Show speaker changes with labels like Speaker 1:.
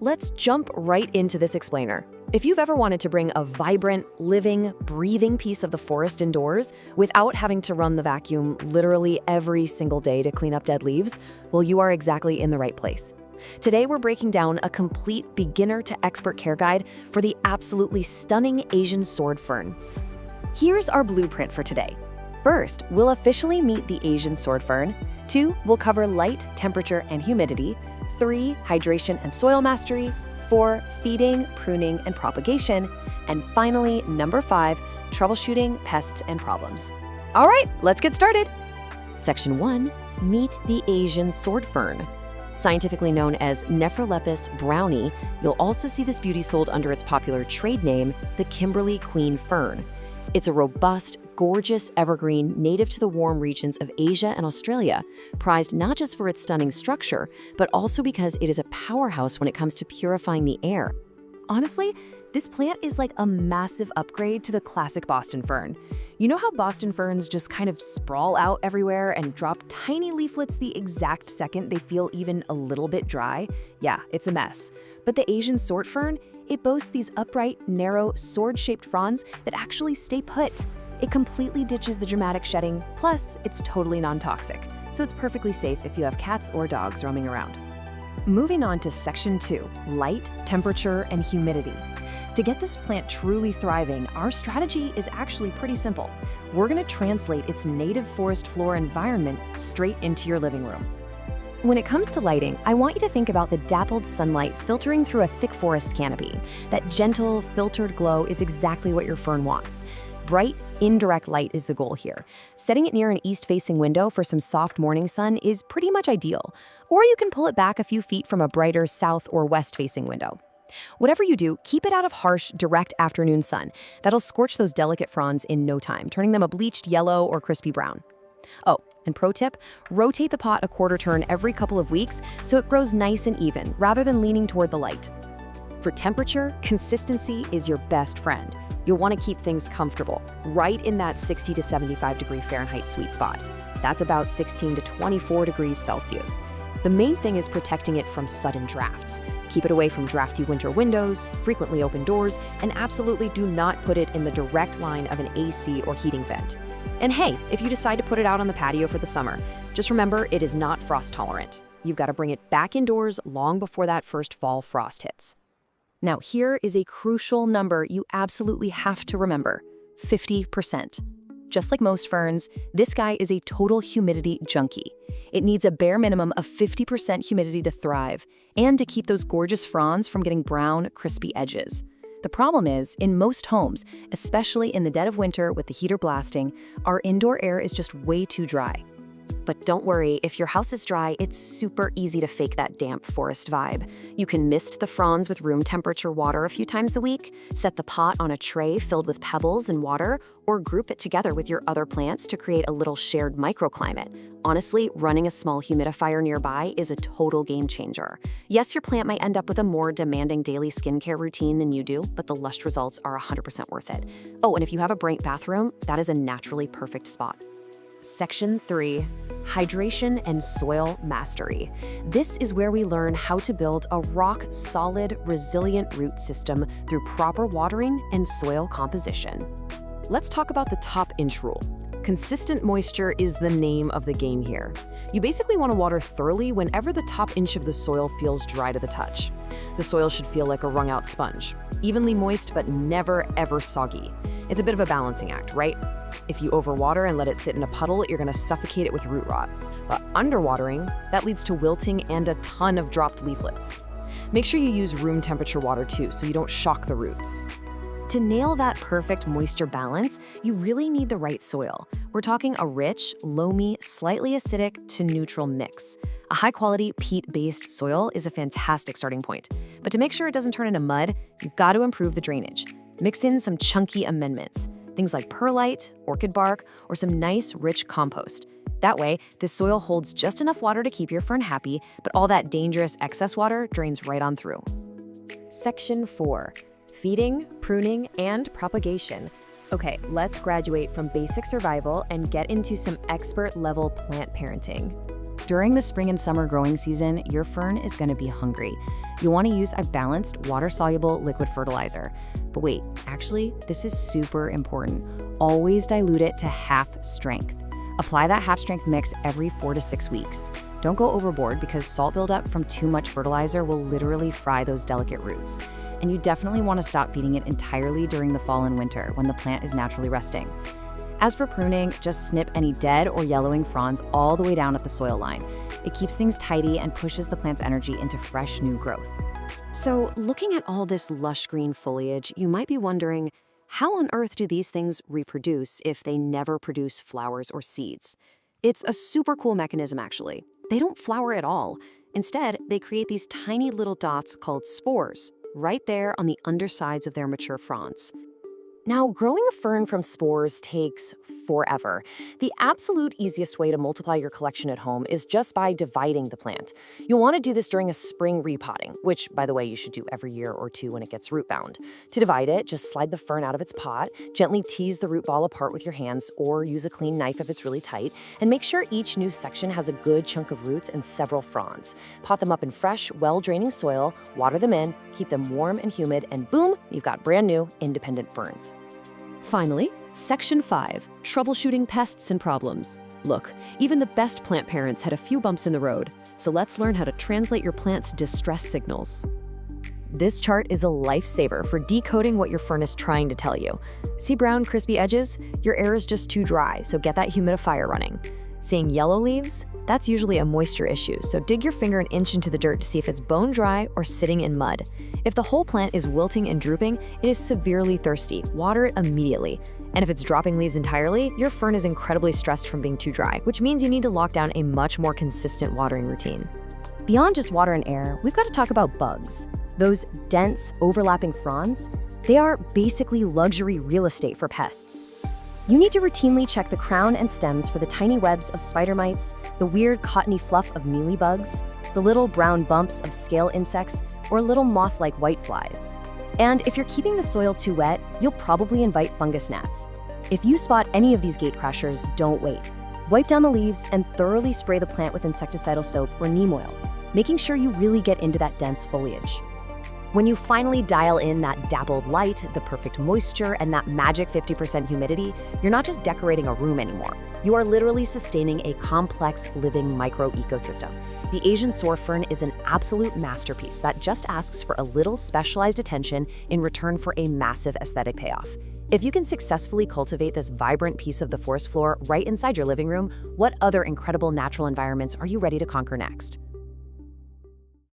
Speaker 1: Let's jump right into this explainer. If you've ever wanted to bring a vibrant, living, breathing piece of the forest indoors without having to run the vacuum literally every single day to clean up dead leaves, well, you are exactly in the right place. Today, we're breaking down a complete beginner to expert care guide for the absolutely stunning Asian Sword Fern. Here's our blueprint for today. First, we'll officially meet the Asian Sword Fern. 2, we'll cover light, temperature, and humidity. 3, hydration and soil mastery. 4, feeding, pruning, and propagation. And finally, number 5, troubleshooting pests and problems. All right, let's get started. Section 1, meet the Asian Sword Fern. Scientifically known as Nephrolepis brownii, you'll also see this beauty sold under its popular trade name, the Kimberly Queen Fern. It's a robust, gorgeous evergreen native to the warm regions of Asia and Australia, prized not just for its stunning structure, but also because it is a powerhouse when it comes to purifying the air. Honestly, this plant is like a massive upgrade to the classic Boston fern. You know how Boston ferns just kind of sprawl out everywhere and drop tiny leaflets the exact second they feel even a little bit dry? Yeah, it's a mess. But the Asian sword fern, it boasts these upright, narrow, sword-shaped fronds that actually stay put. It completely ditches the dramatic shedding, plus it's totally non-toxic, so it's perfectly safe if you have cats or dogs roaming around. Moving on to Section 2, light, temperature, and humidity. To get this plant truly thriving, our strategy is actually pretty simple. We're going to translate its native forest floor environment straight into your living room. When it comes to lighting, I want you to think about the dappled sunlight filtering through a thick forest canopy. That gentle, filtered glow is exactly what your fern wants. Bright, indirect light is the goal here. Setting it near an east-facing window for some soft morning sun is pretty much ideal, or you can pull it back a few feet from a brighter south or west-facing window. Whatever you do, keep it out of harsh, direct afternoon sun. That'll scorch those delicate fronds in no time, turning them a bleached yellow or crispy brown. Oh, and pro tip, rotate the pot a quarter turn every couple of weeks so it grows nice and even, rather than leaning toward the light. For temperature, consistency is your best friend. You'll want to keep things comfortable, right in that 60 to 75 degree Fahrenheit sweet spot. That's about 16 to 24 degrees Celsius. The main thing is protecting it from sudden drafts. Keep it away from drafty winter windows, frequently open doors, and absolutely do not put it in the direct line of an AC or heating vent. And hey, if you decide to put it out on the patio for the summer, just remember it is not frost tolerant. You've got to bring it back indoors long before that first fall frost hits. Now here is a crucial number you absolutely have to remember, 50%. Just like most ferns, this guy is a total humidity junkie. It needs a bare minimum of 50% humidity to thrive and to keep those gorgeous fronds from getting brown, crispy edges. The problem is, in most homes, especially in the dead of winter with the heater blasting, our indoor air is just way too dry. But don't worry, if your house is dry, it's super easy to fake that damp forest vibe. You can mist the fronds with room temperature water a few times a week, set the pot on a tray filled with pebbles and water, or group it together with your other plants to create a little shared microclimate. Honestly, running a small humidifier nearby is a total game changer. Yes, your plant might end up with a more demanding daily skincare routine than you do, but the lush results are 100% worth it. Oh, and if you have a bright bathroom, that is a naturally perfect spot. Section 3, hydration and soil mastery. This is where we learn how to build a rock-solid, resilient root system through proper watering and soil composition. Let's talk about the top inch rule. Consistent moisture is the name of the game here. You basically want to water thoroughly whenever the top inch of the soil feels dry to the touch. The soil should feel like a wrung-out sponge, evenly moist but never ever soggy. It's a bit of a balancing act, right? If you overwater and let it sit in a puddle, you're going to suffocate it with root rot. But underwatering, that leads to wilting and a ton of dropped leaflets. Make sure you use room temperature water too, so you don't shock the roots. To nail that perfect moisture balance, you really need the right soil. We're talking a rich, loamy, slightly acidic to neutral mix. A high-quality peat-based soil is a fantastic starting point. But to make sure it doesn't turn into mud, you've got to improve the drainage. Mix in some chunky amendments, things like perlite, orchid bark, or some nice, rich compost. That way, this soil holds just enough water to keep your fern happy, but all that dangerous excess water drains right on through. Section 4. Feeding, pruning, and propagation. Okay, let's graduate from basic survival and get into some expert-level plant parenting. During the spring and summer growing season, your fern is going to be hungry. You'll want to use a balanced, water-soluble liquid fertilizer. But wait, actually, this is super important. Always dilute it to half strength. Apply that half-strength mix every 4 to 6 weeks. Don't go overboard because salt buildup from too much fertilizer will literally fry those delicate roots. And you definitely want to stop feeding it entirely during the fall and winter when the plant is naturally resting. As for pruning, just snip any dead or yellowing fronds all the way down at the soil line. It keeps things tidy and pushes the plant's energy into fresh new growth. So, looking at all this lush green foliage, you might be wondering, how on earth do these things reproduce if they never produce flowers or seeds? It's a super cool mechanism, actually. They don't flower at all. Instead, they create these tiny little dots called spores, right there on the undersides of their mature fronds. Now, growing a fern from spores takes forever. The absolute easiest way to multiply your collection at home is just by dividing the plant. You'll want to do this during a spring repotting, which, by the way, you should do every year or two when it gets root bound. To divide it, just slide the fern out of its pot, gently tease the root ball apart with your hands or use a clean knife if it's really tight, and make sure each new section has a good chunk of roots and several fronds. Pot them up in fresh, well-draining soil, water them in, keep them warm and humid, and boom, you've got brand new, independent ferns. Finally, Section 5, Troubleshooting Pests and Problems. Look, even the best plant parents had a few bumps in the road, so let's learn how to translate your plant's distress signals. This chart is a lifesaver for decoding what your fern is trying to tell you. See brown, crispy edges? Your air is just too dry, so get that humidifier running. Seeing yellow leaves? That's usually a moisture issue, so dig your finger an inch into the dirt to see if it's bone dry or sitting in mud. If the whole plant is wilting and drooping, it is severely thirsty. Water it immediately. And if it's dropping leaves entirely, your fern is incredibly stressed from being too dry, which means you need to lock down a much more consistent watering routine. Beyond just water and air, we've got to talk about bugs. Those dense, overlapping fronds, they are basically luxury real estate for pests. You need to routinely check the crown and stems for the tiny webs of spider mites, the weird cottony fluff of mealybugs, the little brown bumps of scale insects, or little moth-like whiteflies. And if you're keeping the soil too wet, you'll probably invite fungus gnats. If you spot any of these gatecrashers, don't wait. Wipe down the leaves and thoroughly spray the plant with insecticidal soap or neem oil, making sure you really get into that dense foliage. When you finally dial in that dappled light, the perfect moisture, and that magic 50% humidity, you're not just decorating a room anymore. You are literally sustaining a complex, living micro-ecosystem. The Asian Sword Fern is an absolute masterpiece that just asks for a little specialized attention in return for a massive aesthetic payoff. If you can successfully cultivate this vibrant piece of the forest floor right inside your living room, what other incredible natural environments are you ready to conquer next?